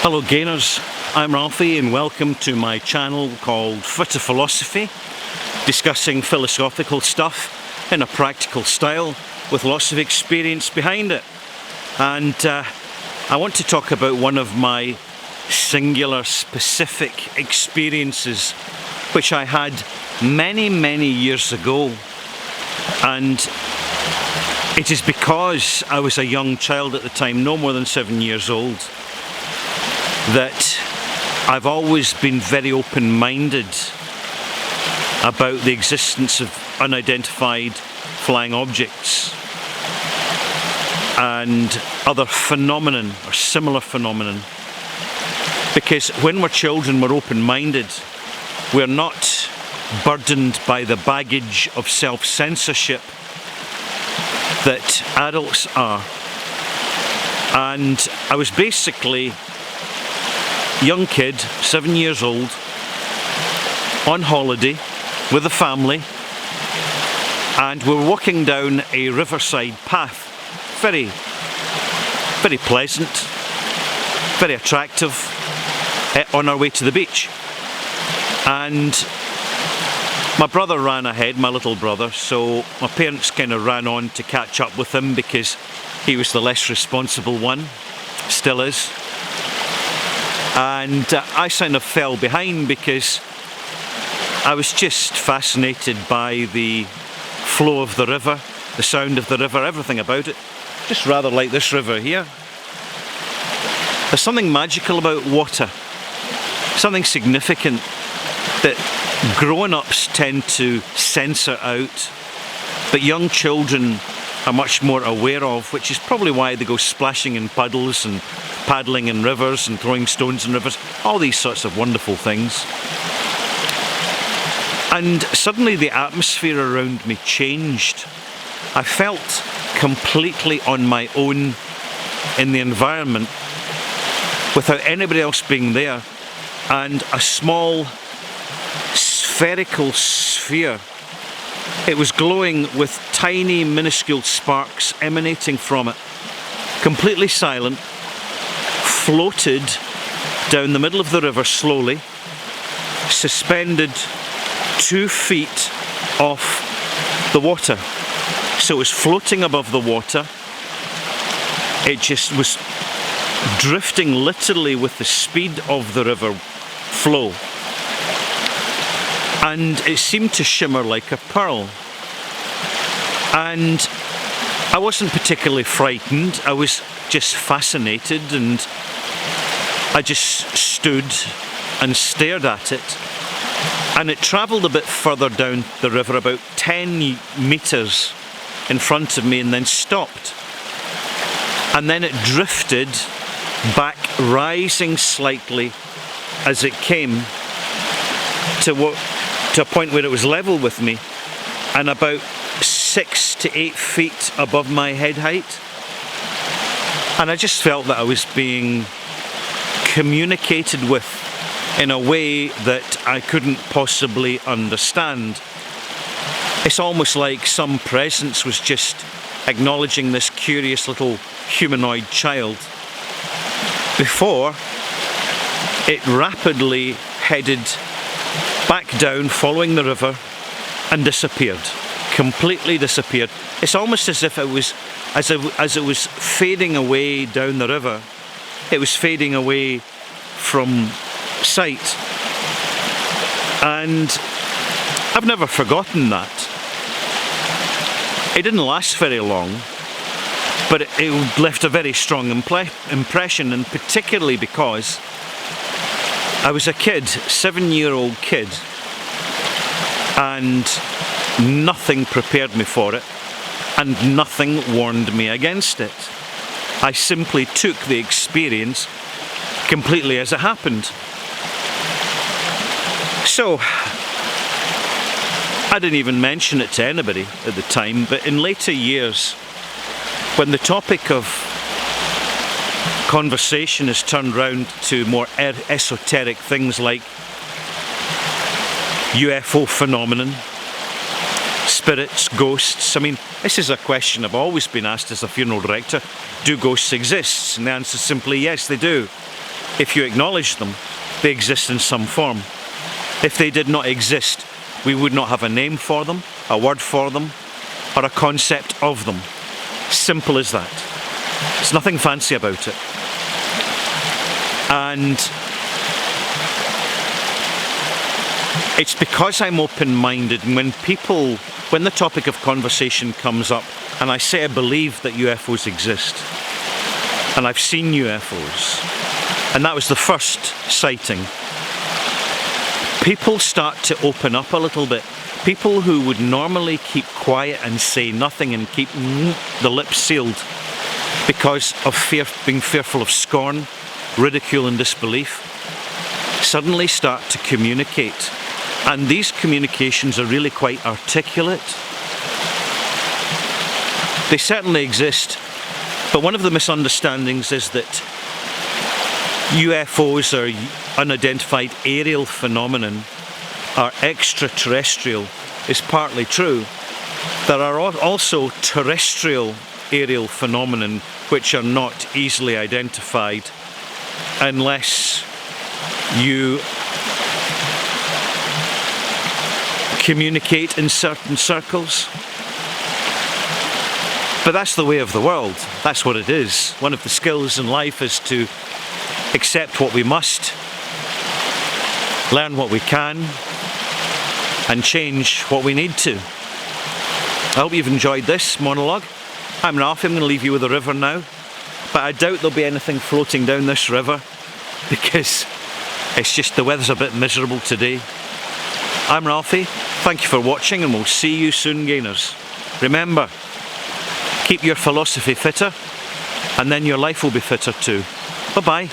Hello Gainers, I'm Ralphie and welcome to my channel called Fit of Philosophy, discussing philosophical stuff in a practical style with lots of experience behind it. And I want to talk about one of my singular specific experiences which I had many years ago, and it is because I was a young child at the time, no more than 7 years old, that I've always been very open-minded about the existence of unidentified flying objects and other phenomenon or similar phenomenon, because when we're children we're open-minded. We're not burdened by the baggage of self-censorship that adults are. And I was basically a young kid, 7 years old, on holiday with the family, and we were walking down a riverside path. Very pleasant, very attractive, on our way to the beach. And my brother ran ahead, my little brother, so my parents kind of ran on to catch up with him because he was the less responsible one, still is. And I kind of fell behind because I was just fascinated by the flow of the river, the sound of the river, everything about it. Just rather like this river here. There's something magical about water, something significant that grown-ups tend to censor out, but young children are much more aware of, which is probably why they go splashing in puddles and paddling in rivers and throwing stones in rivers, all these sorts of wonderful things. And suddenly the atmosphere around me changed. I felt completely on my own in the environment without anybody else being there, and a small spherical sphere. It was glowing with tiny minuscule sparks emanating from it, completely silent, floated down the middle of the river slowly, suspended 2 feet off the water. So it was floating above the water. It just was drifting literally with the speed of the river flow. And it seemed to shimmer like a pearl. And I wasn't particularly frightened, I was just fascinated, and I just stood and stared at it. And it travelled a bit further down the river, about 10 metres in front of me, and then stopped. And then it drifted back, rising slightly as it came to a point where it was level with me and about 6 to 8 feet above my head height. And I just felt that I was being communicated with in a way that I couldn't possibly understand. It's almost like some presence was just acknowledging this curious little humanoid child before it rapidly headed back down, following the river, and disappeared. Completely disappeared. It's almost as if it was, as it was fading away down the river, it was fading away from sight. And I've never forgotten that. It didn't last very long, but it left a very strong impression, and particularly because I was a kid, 7-year-old kid, and nothing prepared me for it, and nothing warned me against it. I simply took the experience completely as it happened. So, I didn't even mention it to anybody at the time, but in later years, when the topic of conversation has turned round to more esoteric things like UFO phenomenon, spirits, ghosts. I mean, this is a question I've always been asked as a funeral director. Do ghosts exist? And the answer is simply yes, they do. if you acknowledge them, they exist in some form. If they did not exist, we would not have a name for them, a word for them, or a concept of them. Simple as that. There's nothing fancy about it. And it's because I'm open-minded, and when the topic of conversation comes up, and I say I believe that UFOs exist, and I've seen UFOs, and that was the first sighting, people start to open up a little bit. People who would normally keep quiet and say nothing and keep the lips sealed because of being fearful of scorn, ridicule and disbelief, suddenly start to communicate. And these communications are really quite articulate. They certainly exist, but one of the misunderstandings is that UFOs are unidentified aerial phenomenon, are extraterrestrial, is partly true. There are also terrestrial aerial phenomenon which are not easily identified unless you communicate in certain circles. But that's the way of the world. That's what it is. One of the skills in life is to accept what we must, learn what we can, and change what we need to. I hope you've enjoyed this monologue. I'm Ralphie, I'm going to leave you with the river now, but I doubt there'll be anything floating down this river because it's just the weather's a bit miserable today. I'm Ralphie, thank you for watching, and we'll see you soon, gainers. Remember, keep your philosophy fitter, and then your life will be fitter too. Bye-bye.